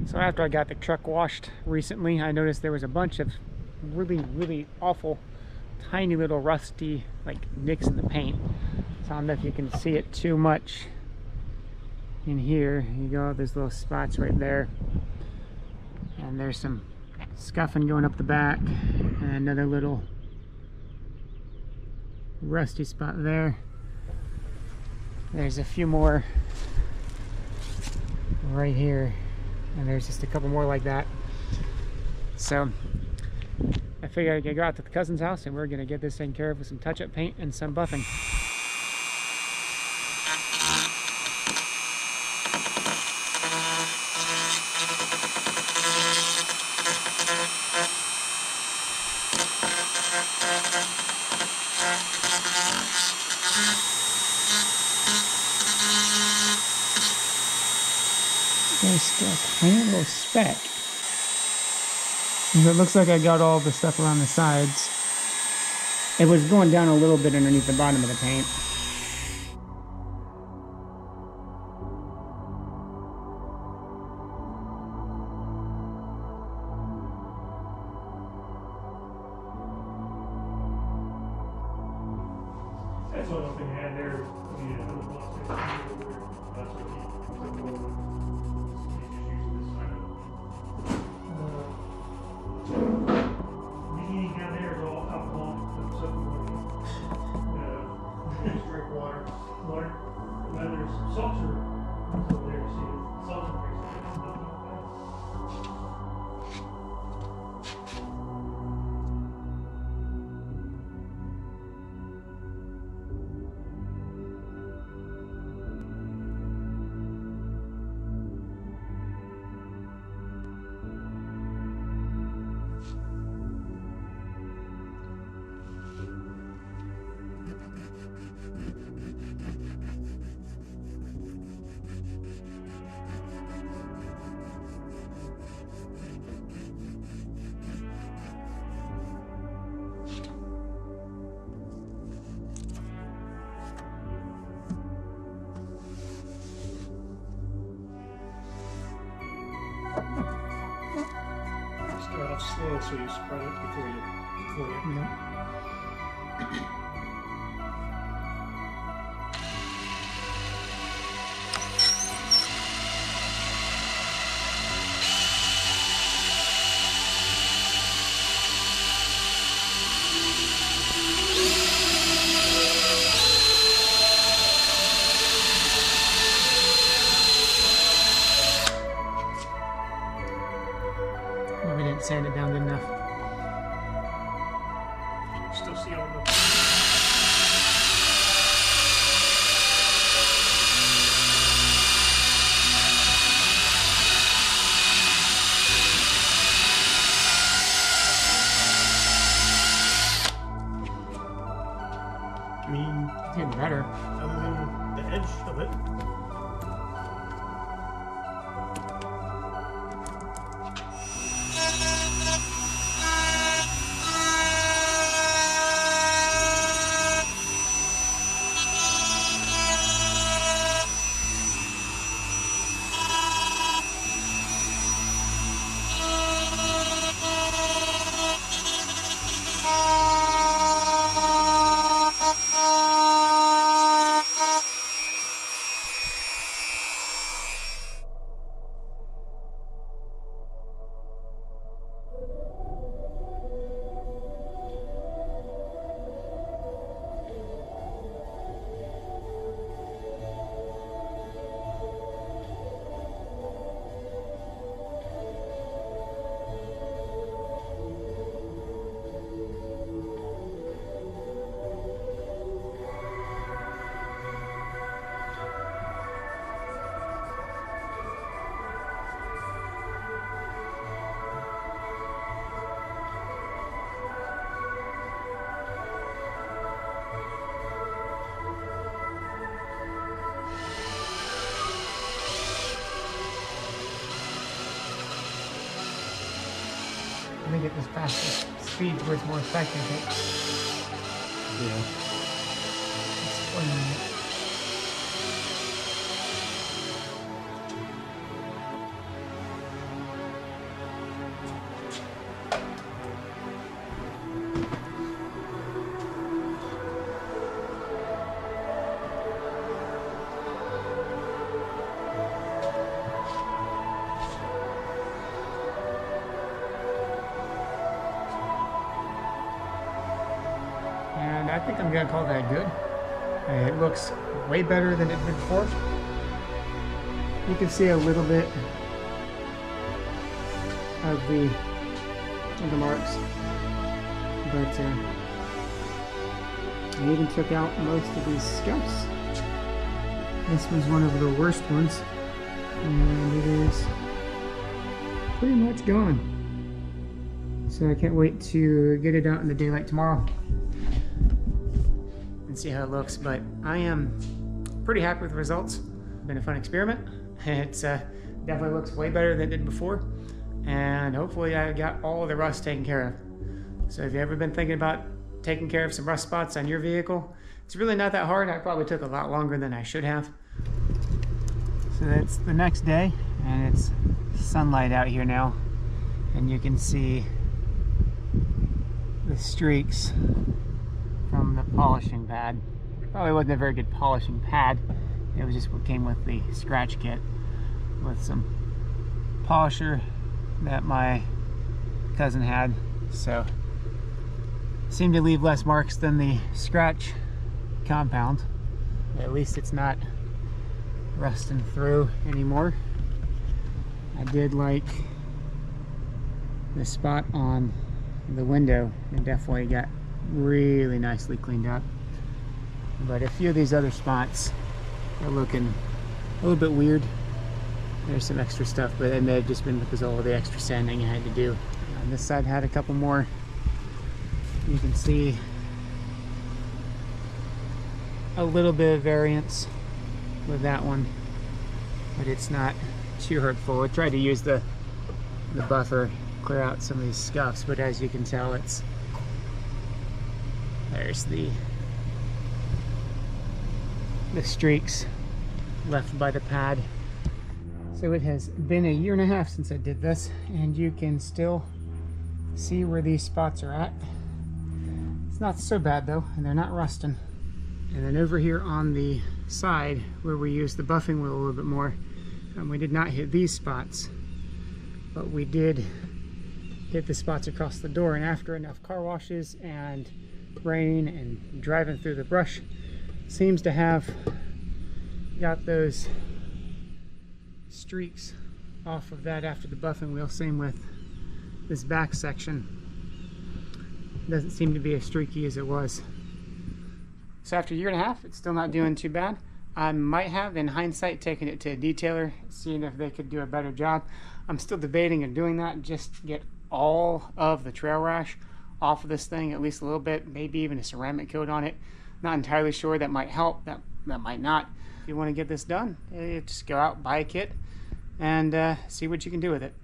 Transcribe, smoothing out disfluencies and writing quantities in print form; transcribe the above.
So after I got the truck washed recently, I noticed there was a bunch of really awful tiny little rusty like nicks in the paint. So I don't know if you can see it too much in here. You go, there's little spots right there, and there's some scuffing going up the back, and another little rusty spot there. There's a few more right here, and there's just a couple more like that. So I figured I could go out to the cousin's house and we're gonna get this taken care of with some touch-up paint and some buffing. Just a tiny little speck. It looks like I got all the stuff around the sides. It was going down a little bit underneath the bottom of the paint. That's one thing I had there. That's what he took over. Anything down there is all alcohol, just drink water. And then there's seltzer over there. See, seltzer makes it. Start off slow so you spread it before you clean it. Yeah. Maybe I didn't sand it down good enough. Still see all the. I mean, it's getting better. Other than the edge of it. I think at this faster speed where it's more effective Yeah. at explaining it. gonna call that good. It looks way better than it did before. You can see a little bit of the marks, but I even took out most of these scuffs. This was one of the worst ones, and it is pretty much gone. So I can't wait to get it out in the daylight tomorrow and see how it looks. But I am pretty happy with the results. Been a fun experiment. It's definitely looks way better than it did before, and hopefully I got all the rust taken care of. So if you've ever been thinking about taking care of some rust spots on your vehicle, it's really not that hard. I probably took a lot longer than I should have. So that's the next day, and it's sunlight out here now, and you can see the streaks from the polishing pad. Probably wasn't a very good polishing pad. It was just what came with the scratch kit, with some polisher that my cousin had. So seemed to leave less marks than the scratch compound. At least it's not rusting through anymore. I did like the spot on the window. It definitely got really nicely cleaned up. But a few of these other spots are looking a little bit weird. There's some extra stuff, but it may have just been because of all the extra sanding I had to do. On this side had a couple more. You can see a little bit of variance with that one, but it's not too hurtful. I tried to use the buffer, clear out some of these scuffs, but as you can tell, there's the streaks left by the pad. So it has been a year and a half since I did this, and you can still see where these spots are at. It's not so bad though, and they're not rusting. And then over here on the side where we used the buffing wheel a little bit more, we did not hit these spots, but we did hit the spots across the door. And after enough car washes and rain and driving through the brush, seems to have got those streaks off of that after the buffing wheel. Same with this back section. Doesn't seem to be as streaky as it was. So after a year and a half, it's still not doing too bad. I might have, in hindsight, taken it to a detailer, seeing if they could do a better job. I'm still debating on doing that, just to get all of the trail rash off of this thing, at least a little bit, maybe even a ceramic coat on it. Not entirely sure. That might help, that might not. If you want to get this done, just go out, buy a kit, and see what you can do with it.